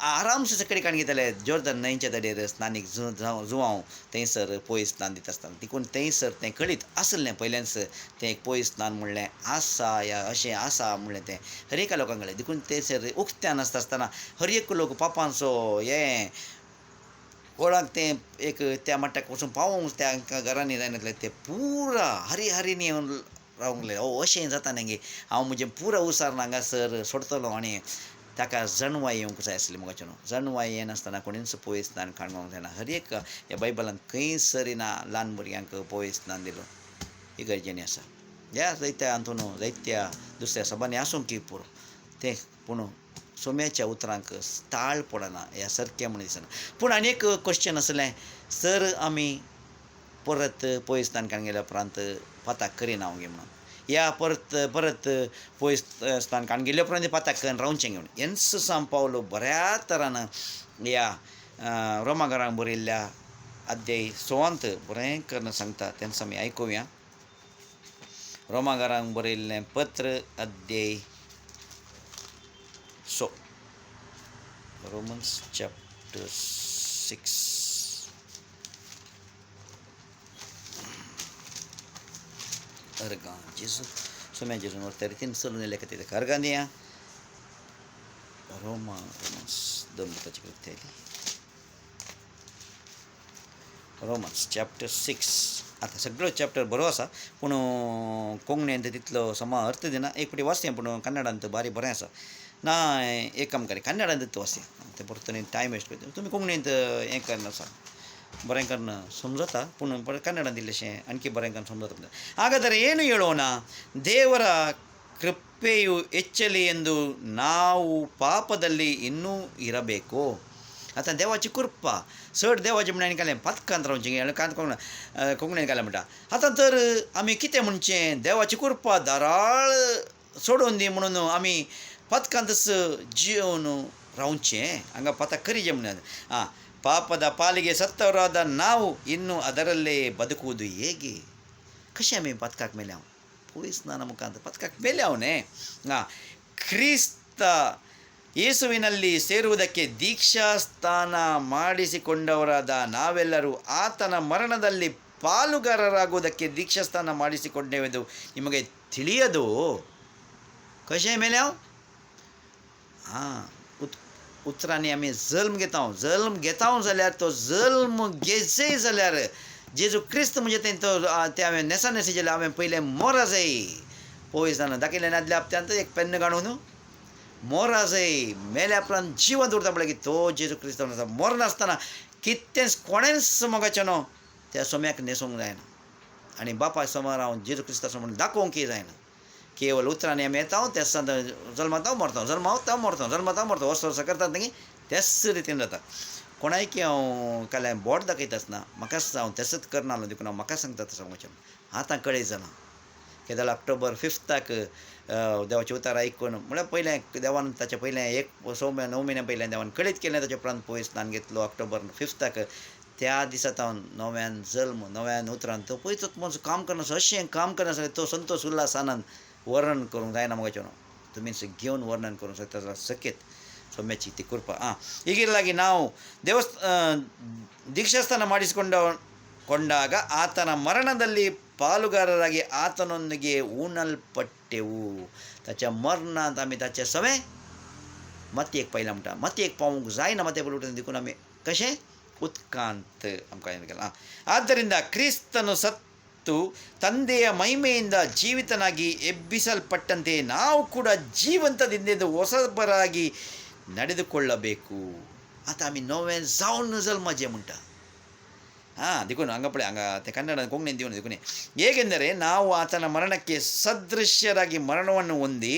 आरामसे सकडी काण घेतले जॉर्दन न्हंयच्या दडेर स्नानीक जुवांव थंयसर पळय स्नान दिता आसतना देखून थंयसर तें कळीत आसलें पयल्यानच तें एक पळय स्नान म्हणलें आसा या अशें आसा म्हणलें तें हर एका लोकांक कळ्ळें. देखून थंयसर उक्त्यान आसता आसतना हर एक लोक पापांचो हें कोणाक तें एक त्या मट्ट्याक वचून पावोंक त्या घरांनी जायनासलें तें पुरा हरी येवन रावंक लागलें अशें जाता न्ही गे हांव म्हजें पुरा उसार हांगासर सोडटलों आनी ताका जणवाय येवंक जाय आसली मुखाचे न्हू जणवाय येनासतना कोणीच पळय स्नान काणकोंक जायना हर एक ह्या बायबलांत खंयसर ना ल्हान भुरग्यांक पळय स्नान दिलो ही गरजेनी आसा. ह्या जायत्या हातून जायत्या दुसऱ्या सभांनी आसूं की पुरो तें पूण सोम्याच्या उतरांक ताळ पडना ह्या सारकें म्हणून दिसना. पूण आनी एक क्वेश्चन आसलें सर आमी परत पळय स्नान काण गेल्या उपरांत पाताक करिना हांव गे म्हणून या परत पळय स्नान काण गेल्या उपरांत पाताक करून रावचें गे म्हणून हेंच सांग पावलो बऱ्या तरान ह्या रोमाकारांक बरयल्ल्या अध्याय 16 बरें करून सांगता तेंच आमी आयकुया. रोमाकारांक बरयल्लें पत्र अध्याय 6 रोमन्स चॅप्टर 6 अर्गां जेजू सोम्या जेजून व्हरता रितीन चलून येयल्या खातीर ताका अर्गां दिया. रोमन्स दोन बुकाची कृती आयली रोमन्स चॅप्टर 6 आतां सगळो चॅप्टर बरो आसा पूण कोंकणींत तितलो समा अर्थ दिना एक फावटी वाचया पूण कन्नडांत बारी बरें आसा ना एक काम करी कन्नडांत वाचया तें परत टायम वेस्ट करता तुमी कोंकणींत हें करनासा बरें करून समजता पूण ಕನ್ನಡ ದಿಲ್ಲೇಶೆ ಅನ್ಕಿ ಬರೆಂ ಕನ್ನು ಸಮಜತ ಹಾಗಾದರೆ ಏನು ಹೇಳೋಣ ದೇವರ ಕೃಪೆಯು ಹೆಚ್ಚಲಿ ಎಂದು ನಾವು ಪಾಪದಲ್ಲಿ ಇನ್ನೂ ಇರಬೇಕು आता देवाची कृपा चड देवाची म्हणून कांय पथकांत रावचें कांत कोंकणीन घालें म्हणटा आतां तर आमी कितें म्हणचें देवाची कृपा धाराळ सोडून दी म्हणून आमी पथकांतच जिवन रावचें हांगा पथक करीचें म्हणून ಪಾಪದ ಪಾಲಿಗೆ ಸತ್ತವರಾದ ನಾವು ಇನ್ನೂ ಅದರಲ್ಲೇ ಬದುಕುವುದು ಹೇಗೆ ಕಶೆ ಆಮೆ ಪತ್ಕಾಕ್ ಮೇಲೆ ಅವ ಪೋಯಿಸ್ನಾನ ಮುಖಾಂತರ ಪತ್ಕಾಕ್ ಮೇಲೆ ಅವನೇ ಕ್ರಿಸ್ತ ಯೇಸುವಿನಲ್ಲಿ ಸೇರುವುದಕ್ಕೆ ದೀಕ್ಷಾಸ್ಥಾನ ಮಾಡಿಸಿಕೊಂಡವರಾದ ನಾವೆಲ್ಲರೂ ಆತನ ಮರಣದಲ್ಲಿ ಪಾಲುಗಾರರಾಗುವುದಕ್ಕೆ ದೀಕ್ಷಾಸ್ಥಾನ ಮಾಡಿಸಿಕೊಂಡೆವೆಂದು ನಿಮಗೆ ತಿಳಿಯದು ಕಶೆ ಮೇಲೆ ಅವ उतरांनी आमी जल्म घेता जाल्यार तो जल्म घेचय जाल्यार जेजू क्रिस्त म्हणजे तो ते हांवें नेसा नेसी जाल्यार हांवें पयलें मोरा जाय पळय जाणा दाखयलें आदल्या हप्त्यांत एक पेन्न काडून मोरा जाय मेल्या उपरांत जिवंत उरता पळय की तो जेजू क्रिस्त मोर नासतना कितेंच कोणेंच मोगाचें न्हू त्या सोम्याक न्हेसूंक जायना आनी बापा समोर हांव जेजू क्रिस्त म्हणून दाखोवंकय जायना केवल उतरांनी आमी येता तेच जल्मांत हांव मरता जल्मांत हांव मरता वर्स करतात न्ही तेच रितीन जाता कोणायकी हांव काल्यां बोट दाखयता आसतना म्हाका हांव तेंच करनालो देखून हांव म्हाका सांगता तसो वचन आतां कळ्ळें जालां कितें जाल्यार ऑक्टोबर 5 देवाचें उतार आयकून म्हळ्यार पयलें देवान ताचे पयलें 9 म्हयन्या पयलें देवान कळीत केलें ताचे उपरांत पळय स्नान घेतलो ऑक्टोबर 5 त्या दिसांत हांव नव्यान जल्म नव्यान उतरान तो पळयत म्हजो काम करनासलो अशें काम करनासलें तो संतोश उल्हास आनंद वर्णन करूंक जायना मुगाचें तुमी घेवन वर्णन करूंक शकता जाल्यार सकेत सोम्याची ती कृपा ಹೀಗಿರಲಾಗಿ ನಾವು ದೀಕ್ಷಾಸ್ಥಾನ ಮಾಡಿಸಿಕೊಂಡಾಗ ಆತನ ಮರಣದಲ್ಲಿ ಪಾಲುಗಾರರಾಗಿ ಆತನೊಂದಿಗೆ ಉಣಲ್ಪಟ್ಟೆವು त्याच्या मरणांत आमी ताचे सवे माती एक पहिला म्हणटा माती एक पावूंक जायना माते बोलून देखून आमी कशें ಉತ್ಕಾಂತ ಆಮ್ಕಾಯ ಆದ್ದರಿಂದ ಕ್ರಿಸ್ತನು ಸತ್ತು ತಂದೆಯ ಮಹಿಮೆಯಿಂದ ಜೀವಿತನಾಗಿ ಎಬ್ಬಿಸಲ್ಪಟ್ಟಂತೆ ನಾವು ಕೂಡ ಜೀವಂತದಿಂದ ಹೊಸಬರಾಗಿ ನಡೆದುಕೊಳ್ಳಬೇಕು आता आम्ही नव्यान जावन जल्माचे म्हणटा देखून हांगा पळय हांगा ते कन्नडान कोंकणीन दिवन देखून ಹೇಗೆಂದರೆ ನಾವು ಆತನ ಮರಣಕ್ಕೆ ಸದೃಶ್ಯರಾಗಿ ಮರಣವನ್ನು ಹೊಂದಿ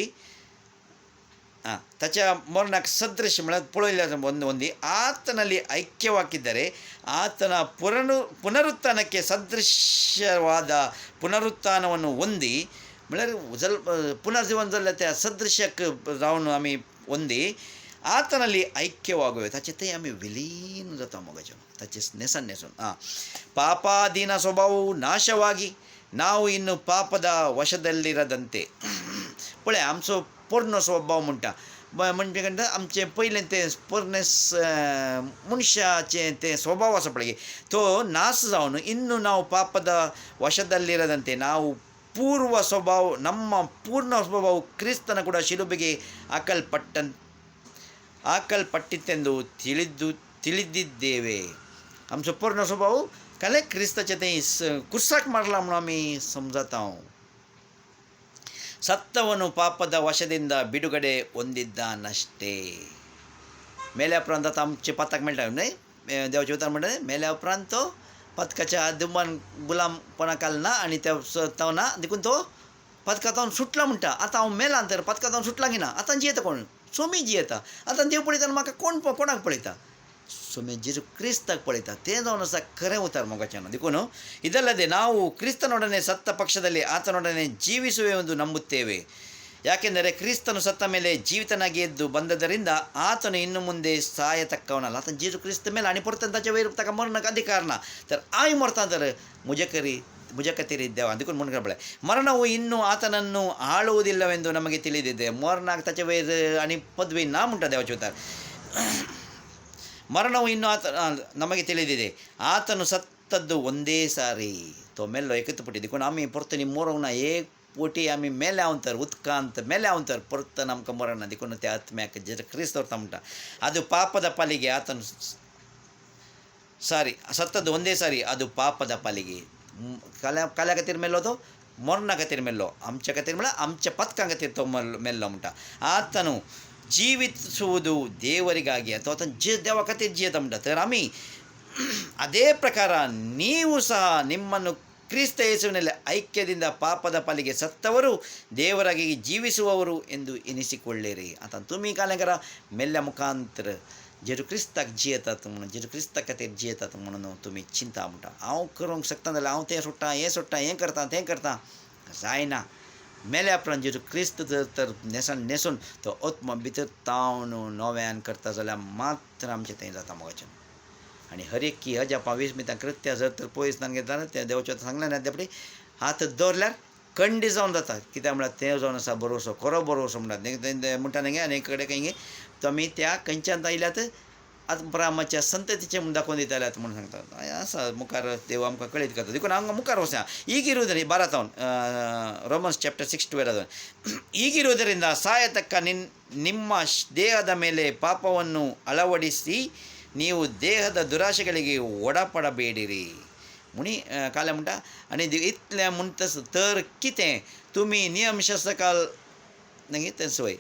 त्याच्या मरणाक सदृश्य म्हणजे पळयल्यार ಹೊಂದಿ ಆತನಲ್ಲಿ ಐಕ್ಯವಾಗಿದ್ದರೆ ಆತನ ಪುನರುತ್ಥಾನಕ್ಕೆ ಸದೃಶ್ಯವಾದ ಪುನರುತ್ಥಾನವನ್ನು ಹೊಂದಿ म्हणजे पुनर्जीवन जाल्ल्या त्या सदृश्यक जावन आमी ಹೊಂದಿ ಆತನಲ್ಲಿ ಐಕ್ಯವಾಗುವೆ त्याचे ते आम्ही विलीन जाता मगाच्या त्याचे नेसन ಪಾಪಾಧೀನ ಸ್ವಭಾವವು ನಾಶವಾಗಿ ನಾವು ಇನ್ನು ಪಾಪದ वशದಲ್ಲಿರದಂತೆ पळय आमचो पूर्ण स्वभाव म्हणटा म्हणजे काय आमचे पयलें ते पोरनेस मनुष्याचे ते स्वभाव आसा पळय तो नाश जावन ಇನ್ನು ನಾವು ಪಾಪದ ವಶದಲ್ಲಿರದಂತೆ ನಾವು ನಮ್ಮ ಪೂರ್ಣ ಸ್ವಭಾವವು ಕ್ರಿಸ್ತನ ಕೂಡ ಶಿಲುಬೆಗೆ ಹಾಕಲ್ಪಟ್ಟಿತೆಂದು ತಿಳಿದಿದ್ದೇವೆ आमचो पूर्ण स्वभाव काले क्रिस्ताचे ते कुर्साक मारला म्हणून आमी समजत ಸತ್ತವನು ಪಾಪದ ವಶದಿಂದ ಬಿಡುಗಡೆ ಹೊಂದಿದ್ದಾನಷ್ಟೇ मेल्या उपरांत आतां आमचे पथक मेळटा न्हय देवाचें उतर म्हणटा मेल्या उपरांत तो पथकाच्या दुमान गुलामपणाक ना आनी तो ना देखून तो पथकांतून सुटला म्हणटा आतां हांव मेला तर पथकांतून सुटला की ना आतां जियेता कोण सोमी जियेता आतां देव पळयता म्हाका कोणाक पळयता सोमे जेजू क्रिस्ताक पळयता तें जावन आसा खरें उतार मोगाचें देखून ಇದಲ್ಲದೆ ನಾವು ಕ್ರಿಸ್ತನೊಡನೆ ಸತ್ತ ಪಕ್ಷದಲ್ಲಿ ಆತನೊಡನೆ ಜೀವಿಸುವೆವೆಂದು ನಂಬುತ್ತೇವೆ ಯಾಕೆಂದರೆ ಕ್ರಿಸ್ತನು ಸತ್ತ ಮೇಲೆ ಜೀವಿತನಾಗಿ ಎದ್ದು ಬಂದದರಿಂದ ಆತನು ಇನ್ನು ಮುಂದೆ ಸಾಯತಕ್ಕವನಲ್ಲ ಆತನ जेजू क्रिस्त ಮೇಲೆ आणि परत ताच्या वयर ताका मरणाक अधिकार ना तर आम्ही मरता तर ಮುಜಕತಿರಿದ್ದೇವೆ ಅದಕ್ಕೂ ಮುನ್ಗಬಳೆ ಮರಣವು ಇನ್ನೂ ಆತನನ್ನು ಆಳುವುದಿಲ್ಲವೆಂದು ನಮಗೆ ತಿಳಿದಿದೆ ಮರಣಾಗ त्याच्या वयर आणि पदवी ना म्हणटा देवाचे उतार ಮರಣವು ಇನ್ನೂ ನಮಗೆ ತಿಳಿದಿದೆ ಆತನು ಸತ್ತದ್ದು ಒಂದೇ ಸಾರಿ तो मेल्लो एकच पटी देखून आमी परत मरोंक ना एक पोटी आमी मेले हांव तर उदकांत मेले हांव तर परत आमकां मरण ना देखून त्या आत्म्याक जे क्रिस्त व्रता म्हणटा ಅದು ಪಾಪದ ಪಾಲಿಗೆ ಆತನು ಸಾರಿ ಸತ್ತದ್ದು ಒಂದೇ ಸಾರಿ ಅದು ಪಾಪದ ಪಾಲಿಗೆ काल्या खातीर मेल्लो तो मरणा खातीर मेल्लो आमच्या खातीर म्हळ्यार आमच्या पथकां खातीर तो मेल्लो म्हणटा आतनु ಜೀವಿಸುವುದು ದೇವರಿಗಾಗಿ ಅಥವಾ ದೇವ ಖಾತೀರ್ ಜೀವಿತ म्हणटा तर आम्ही ಅದೇ ಪ್ರಕಾರ ನೀವು ಸಹ ನಿಮ್ಮನ್ನು ಕ್ರಿಸ್ತ ಯೇಸುವಿನಲ್ಲಿ ಐಕ್ಯದಿಂದ ಪಾಪದ ಪಾಲಿಗೆ ಸತ್ತವರು ದೇವರಾಗಿ ಜೀವಿಸುವವರು ಎಂದು ಎನಿಸಿಕೊಳ್ಳಿರಿ आता तुम्ही कालेंकरा मेल्ल्या मुखांतर जेजू क्रिस्ताक जियेतात म्हणून जेजू क्रिस्ता खातीर जियेतात म्हणून तुमी चिंता म्हणटा हांव करूंक शकता जाल्यार हांव तें सोडटा हें करता जायना मेल्या उपरांत जेजू क्रिस्त जर तर नेसून तो आत्मा भितर तावन नव्यान करता जाल्यार मात्र आमचें तें जाता मोगाचें आनी हर एक की हजा 20 मितां कृत्या जर तर पयसतान घेता त्या देवाच्या सांगलें ना त्या हात दवरल्यार खंडी जावन जाता कित्याक म्हळ्यार तें जावन आसा बरोसो खरो बरोसो म्हणटा न्ही आनी एक कडेन तुमी त्या खंयच्यान आयल्यात अब्रामाच्या संततीचे म्हूण दाखोवन दिताल्यात म्हणून सांगतात आसा मुखार देव आमकां कळीत करता देखून हांगा मुखार वचया ಈಗಿರುವುದರಿಂದ 12 ರೋಮನ್ಸ್ ಚಾಪ್ಟರ್ 6:12 ಈಗಿರುವುದರಿಂದ ಸಾಯತಕ್ಕ ನಿಮ್ಮ ದೇಹದ ಮೇಲೆ ಪಾಪವನ್ನು ಅಳವಡಿಸಿ ನೀವು ದೇಹದ ದುರಾಶೆಗಳಿಗೆ ಒಡಪಡಬೇಡಿರಿ मुनी काल्या म्हणटा आनी इतलें म्हणटस तर कितें तुमी नियमशास्त्रकाल न्ही तें सोय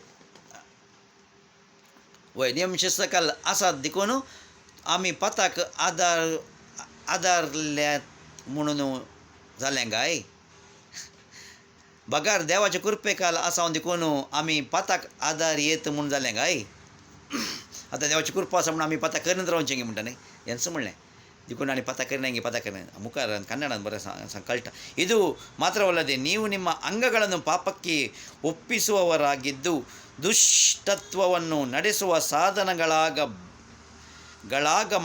वय नियमशास्त्रकाल आसात देखून आमी पथाक आदारल्यात म्हणून जालें काय बगार देवाचे कृपेकाल आसा देखून आमी पथाक आदार येत म्हणून जालें काय आतां देवाची कृपा आसा म्हणून आमी पथाक करीत रावचें गे म्हणटा न्ही हेंच म्हणलें देखून आनी ಪಥ ಕರಿನಂಗೆ ಪಥ ಕರಿ ಮುಖಾರ ಕನ್ನಡ ಬರೋ ಕಲ್ಟ ಇದು ಮಾತ್ರವಲ್ಲದೆ ನೀವು ನಿಮ್ಮ ಅಂಗಗಳನ್ನು ಪಾಪಕ್ಕೆ ಒಪ್ಪಿಸುವವರಾಗಿದ್ದು ದುಷ್ಟತ್ವವನ್ನು ನಡೆಸುವ ಸಾಧನಗಳಾಗ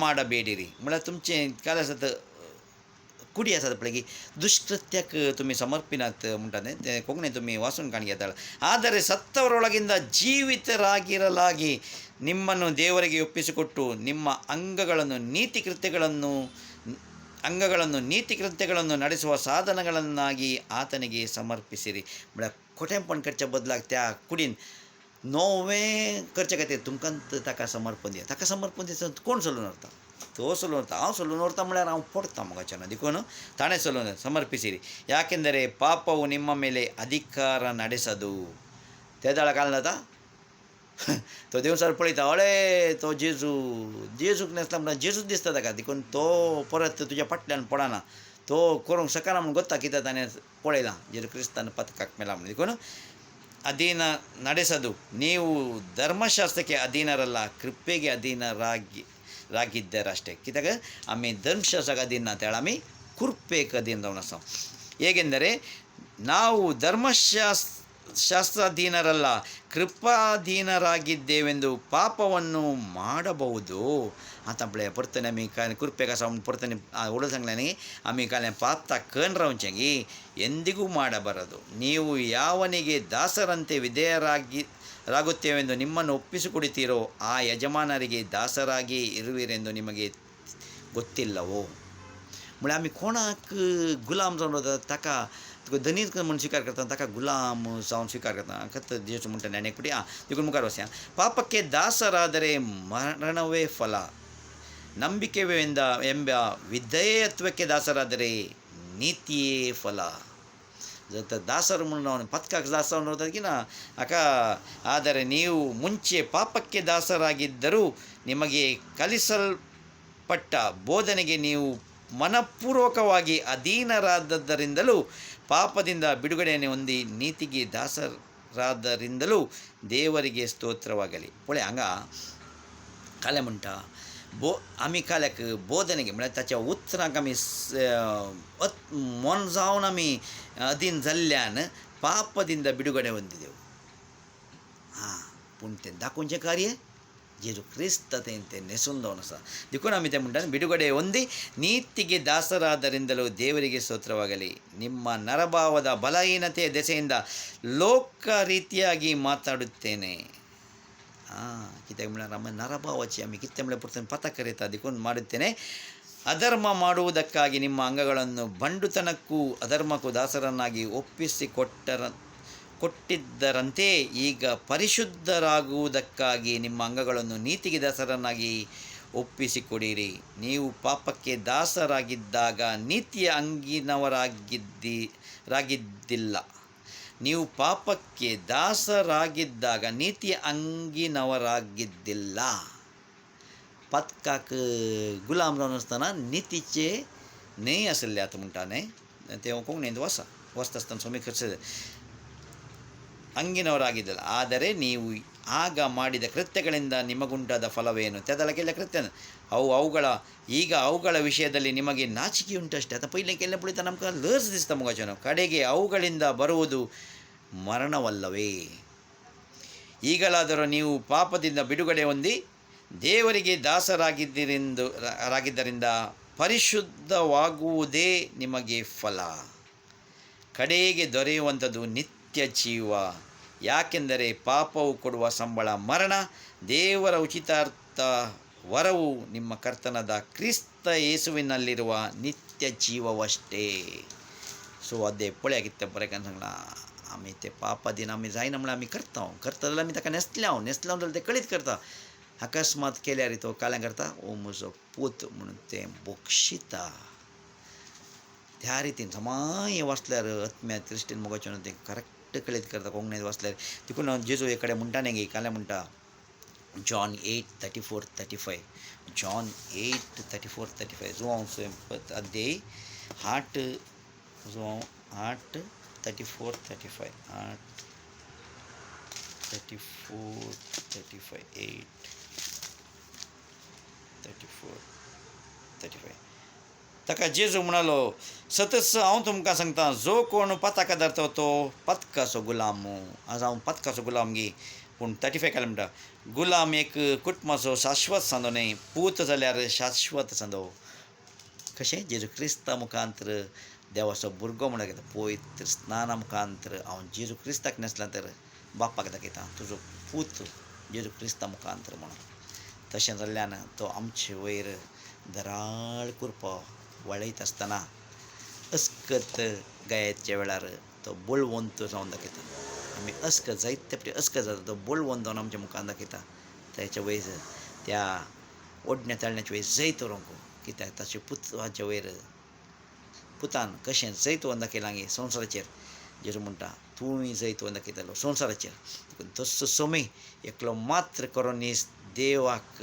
ಮಾಡಬೇಡಿರಿ मला तुमचे काय आसत कुडी आसात पळय दुष्कृत्याक तुम्ही समर्पिनात म्हणटात ते कोंकणी तुम्ही वाचून काणी घेताळ ಆದರೆ ಸತ್ತವರೊಳಗಿಂದ ಜೀವಿತರಾಗಿರಲಾಗಿ ನಿಮ್ಮನ್ನು ದೇವರಿಗೆ ಒಪ್ಪಿಸಿಕೊಟ್ಟು ನಿಮ್ಮ ಅಂಗಗಳನ್ನು ನೀತಿಕೃತ್ಯಗಳನ್ನು ನಡೆಸುವ ಸಾಧನಗಳನ್ನಾಗಿ ಆತನಿಗೆ ಸಮರ್ಪಿಸಿರಿ म्हळ्यार खोटेपण करच्या बदलाक त्या कुडीन नोवें करचे खातीर तुमकां ताका समर्पण दिया. ताका समर्पण दिता कोण चलून व्हरता? तो चलून व्हरता. हांव चलून व्हरता म्हळ्यार हांव पडटा मुगाच्यान देखून ತಾನೇ ಚಲೋನೆ ಸಮರ್ಪಿಸಿರಿ. ಯಾಕೆಂದರೆ ಪಾಪವು ನಿಮ್ಮ ಮೇಲೆ ಅಧಿಕಾರ ನಡೆಸದು. तेदळा काल जाता तो देवसार पळयता अळे तो जेजूक नेसला म्हणटा जेजूच दिसता ताका देखून तो परत तुज्या फाटल्यान पडना. तो करूंक शकना म्हूण ಗೊತ್ತಾ कित्याक ताणें पळयलां जेजू क्रिस्तान पथकाक मेला म्हूण. देखून ಅಧೀನ ನಡೆಸದು. ನೀವು ಧರ್ಮಶಾಸ್ತ್ರಕ್ಕೆ ಅಧೀನರಲ್ಲ, ಕೃಪೆಗೆ ಅಧೀನರಾಗಿದ್ದರಷ್ಟೇ. कित्याक आमी धर्मशास्त्राक अधीन ना, तेळा आमी कृपेक अधीन जावन आसा. ಹೇಗೆಂದರೆ ನಾವು ಶಾಸ್ತ್ರಾಧೀನರಲ್ಲ, ಕೃಪಾಧೀನರಾಗಿದ್ದೇವೆಂದು ಪಾಪವನ್ನು ಮಾಡಬಹುದು. आता पळय परतून आमी कृपेक आसा म्हूण परतून उडोवन सांगल्यानी आमी काले पाप कण रावचें ಎಂದಿಗೂ ಮಾಡಬಾರದು. ನೀವು ಯಾವನಿಗೆ ದಾಸರಂತೆ ವಿಧೇಯರಾಗುತ್ತೇವೆಂದು ನಿಮ್ಮನ್ನು ಒಪ್ಪಿಸಿಕೊಡುತ್ತೀರೋ ಆ ಯಜಮಾನರಿಗೆ ದಾಸರಾಗಿ ಇರುವಿರೆಂದು ನಿಮಗೆ ಗೊತ್ತಿಲ್ಲವೋ. म्हळ्यार आमी कोणाक गुलाम जावन रावता ताका धनीच म्हूण स्वीकार करता, ताका गुलाम जावन स्वीकार करता. खत जेजू म्हणटा आनी एक फावटी देखून मुखार वचया. ಪಾಪಕ್ಕೆ ದಾಸರಾದರೆ ಮರಣವೇ ಫಲ, ನಂಬಿಕೆಯಿಂದ ಎಂಬ ವಿಧೇಯತ್ವಕ್ಕೆ ದಾಸರಾದರೆ ನೀತಿಯೇ ಫಲ. जर दासर म्हणून ಅವನು ಪಥಕಕ್ಕೆ ದಾಸರು ಅನ್ನೋದಕ್ಕಿಂತ ಆದರೆ ನೀವು ಮುಂಚೆ ಪಾಪಕ್ಕೆ ದಾಸರಾಗಿದ್ದರೂ ನಿಮಗೆ ಕಲಿಸಲ್ಪಟ್ಟ ಬೋಧನೆಗೆ ನೀವು ಮನಪೂರ್ವಕವಾಗಿ ಅಧೀನರಾದದ್ದರಿಂದಲೂ ಪಾಪದಿಂದ ಬಿಡುಗಡೆಯನ್ನು ಹೊಂದಿ ನೀತಿಗೆ ದಾಸರಾದರಿಂದಲೂ ದೇವರಿಗೆ ಸ್ತೋತ್ರವಾಗಲಿ. पळय हांगा काले म्हणटा आमी काल्याक बोधनेक म्हळ्यार ताच्या उतरांक आमी मन जावन आमी अधीन जाल्ल्यान पापದಿಂದ ಬಿಡುಗಡೆ ಹೊಂದಿದೆವು. पूण तें दाखोवचें कार्य जेजू क्रिस्त तें नेसून जावन आसा. देखून आमी तें म्हणटा ಬಿಡುಗಡೆ ಹೊಂದಿ ನೀತಿಗೆ ದಾಸರಾದರಿಂದಲೂ ದೇವರಿಗೆ ಸ್ತೋತ್ರವಾಗಲಿ. ನಿಮ್ಮ ನರಭಾವದ ಬಲಹೀನತೆಯ ದೆಸೆಯಿಂದ ಲೋಕ ರೀತಿಯಾಗಿ ಮಾತಾಡುತ್ತೇನೆ. कित्याक म्हळ्यार आमी ನರಭಾವची आमी कितें म्हळ्यार परतून पता करीता देखून ಮಾಡುತ್ತೇನೆ. ಅಧರ್ಮ ಮಾಡುವುದಕ್ಕಾಗಿ ನಿಮ್ಮ ಅಂಗಗಳನ್ನು ಬಂಡುತನಕ್ಕೂ ಅಧರ್ಮಕ್ಕೂ ದಾಸರನ್ನಾಗಿ ಕೊಟ್ಟಿದ್ದರಂತೆ ಈಗ ಪರಿಶುದ್ಧರಾಗುವುದಕ್ಕಾಗಿ ನಿಮ್ಮ ಅಂಗಗಳನ್ನು ನೀತಿಗೆ ದಾಸರನ್ನಾಗಿ ಒಪ್ಪಿಸಿಕೊಡಿರಿ. ನೀವು ಪಾಪಕ್ಕೆ ದಾಸರಾಗಿದ್ದಾಗ ನೀತಿಯ ಅಂಗಿನವರಾಗಿದ್ದಿಲ್ಲ. ನೀವು ಪಾಪಕ್ಕೆ ದಾಸರಾಗಿದ್ದಾಗ ನೀತಿಯ अंगिनवरागिद्दिಲ್ಲ. पथकाक गुलाम जावन आसतना नीतीचे न्हय आसले आतां म्हणटा न्हय ते कोंकणींत वसता आसतना समीकर्स अंगिनवरागिದ್ದಿಲ್ಲ. ಆದರೆ ನೀವು ಆಗ ಮಾಡಿದ ಕೃತ್ಯಗಳಿಂದ ನಿಮಗುಂಟಾದ ಫಲವೇನು? ತೆದಳಕ್ಕೆಲ್ಲ ಕೃತ್ಯ ಅವುಗಳ ವಿಷಯದಲ್ಲಿ ನಿಮಗೆ ನಾಚಿಕೆ ಉಂಟಷ್ಟೇ. आता पयलीं केल्लें पळयता आमकां लज दिसता मुगाच्यान. ಕಡೆಗೆ ಅವುಗಳಿಂದ ಬರುವುದು ಮರಣವಲ್ಲವೇ? ಈಗಲಾದರೂ ನೀವು ಪಾಪದಿಂದ ಬಿಡುಗಡೆ ಹೊಂದಿ ದೇವರಿಗೆ ದಾಸರಾಗಿದ್ದರಿಂದ ಪರಿಶುದ್ಧವಾಗುವುದೇ ನಿಮಗೆ ಫಲ. ಕಡೆಗೆ ದೊರೆಯುವಂಥದ್ದು ನಿತ್ಯ ಜೀವ. ಯಾಕೆಂದರೆ ಪಾಪವು ಕೊಡುವ ಸಂಬಳ ಮರಣ, ದೇವರ ಉಚಿತಾರ್ಥ ವರವು ನಿಮ್ಮ ಕರ್ತನಾದ ಕ್ರಿಸ್ತ ಯೇಸುವಿನಲ್ಲಿರುವ नित्य जीववಷ್ಟೇ. सो अदे पळय कितें बरें काय सांगलां. आमी ते पापाधीन आमी जायना म्हळ्यार आमी करता जाल्यार आमी ताका नेसल्याव जाल्यार तें कळीत करता. अकस्मात केल्यार तो काल्यां करता ओ म्हजो पूत म्हणून तें बोक्षिता. त्या रितीन समाय वाचल्यार आत्म्या दृश्टीन मोगाच्यान तें करेक्ट कळीत करता. कोंकणीत वाचल्यार देखून जेजू एक कडेन म्हणटा न्ही काल्यां म्हणटा John 8:34-35 John 8:34-35 जो हांव अध्याय 8:34-35 8:34-35 ताका जेजू म्हणालो सतत हांव तुमकां सांगता जो कोण पथका धरता तो पथकाचो गुलाम. आज हांव पथकाचो गुलाम गी. पूण 35 काल म्हणटा गुलाम एक कुटुंबाचो शाश्वत सांदो न्हय, पूत जाल्यार शाश्वत सांदो. कशें जेजू क्रिस्ता मुखांतर देवाचो भुरगो म्हणून घेता. पवित्र स्नाना मुखांतर हांव जेजू क्रिस्ताक नेसला तर बापाक दाखयता तुजो पूत जेजू क्रिस्ता मुखांतर म्हणून. तशें जाल्ल्यान तो आमचे वयर धराळ कृपा वळयत आसतना अस्कत गायेच्या वेळार तो बळवंत जावन दाखयता. आमी अस्क जायते फावटी अस्क जाता तो बोळवून जावन आमच्या मुखार दाखयता त्याच्या वयर त्या ओडण्या ताळण्याच्या वयर जैत व्हरूंक कित्याक ताच्या पुताच्या वयर पुतान कशें जैत व्हरून दाखयलां हांगे संवसाराचेर जेजू म्हणटा तुवें जैत व्हरून दाखयतालो संवसाराचेर देखून तस्सो सोमी एकलो मात्र करोनीस देवाक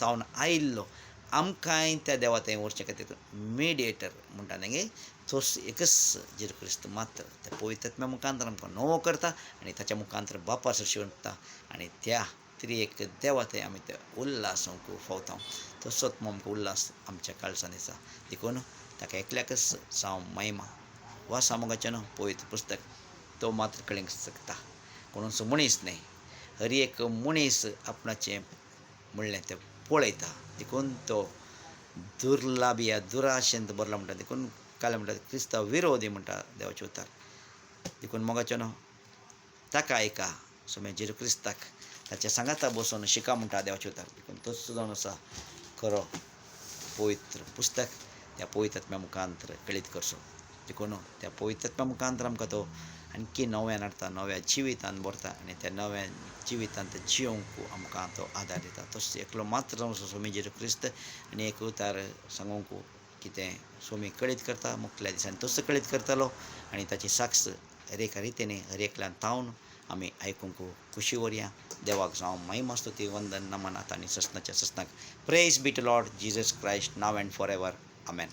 तावन आयिल्लो आमकांय त्या देवा थंय व्हरचे खातीर मिडिएटर म्हणटा न्ही तोच एकच जेजू क्रिस्त मात्र त्या पवित्रात्म्या मुखांतर आमकां नवो करता आनी ताच्या मुखांतर बापा सरशी व्हरता आनी त्या त्रिएक देवा थंय आमी ते उल्हासूंक फावता तसोच आमकां उल्हास आमच्या काळजांत आसा देखून ताका एकल्याकच जावं महिमा वा सामुगाचें न्हू पवित्र पुस्तक तो मात्र कळींक शकता कोणूच मनीस न्ही हर एक मनीस आपणाचें म्हणलें तें पळयता देखून तो दुर्लाभिया दुराशेंत बरला म्हणटा देखून काल म्हणटा क्रिस्तांव विरोधी म्हणटा देवाचे उतार देखून मोगाचें न्हू ताका आयका सोमे जेजू क्रिस्ताक ताच्या सांगाता बसून शिका म्हणटा देवाचे उतार देखून तोच जावन आसा खरो पवित्र पुस्तक त्या पवित्रात्म्या मुखांतर कळीत करचो देखून त्या पवित्रात्म्या मुखांतर आमकां तो आणखी नव्यान हाडटा नव्या जिवितान भरता आनी त्या नव्या जिवितांत जियोंक आमकां तो आदार दिता तोच एकलो मात्र जावन आसा सोमी जेजू क्रिस्त आनी एक उतार सांगूंक कितें सोमी कळीत करता मुखल्या दिसांनी तोच कळीत करतालो आनी ताची साक्ष हर एका रितीने हर एकल्यान तावन आमी आयकूंक खुशी व्हरया देवाक जावं महिमा स्तुती वंदन नमन आतां आनी सस्नाच्या सस्नाक praise be to Lord Jesus Christ now and forever amen.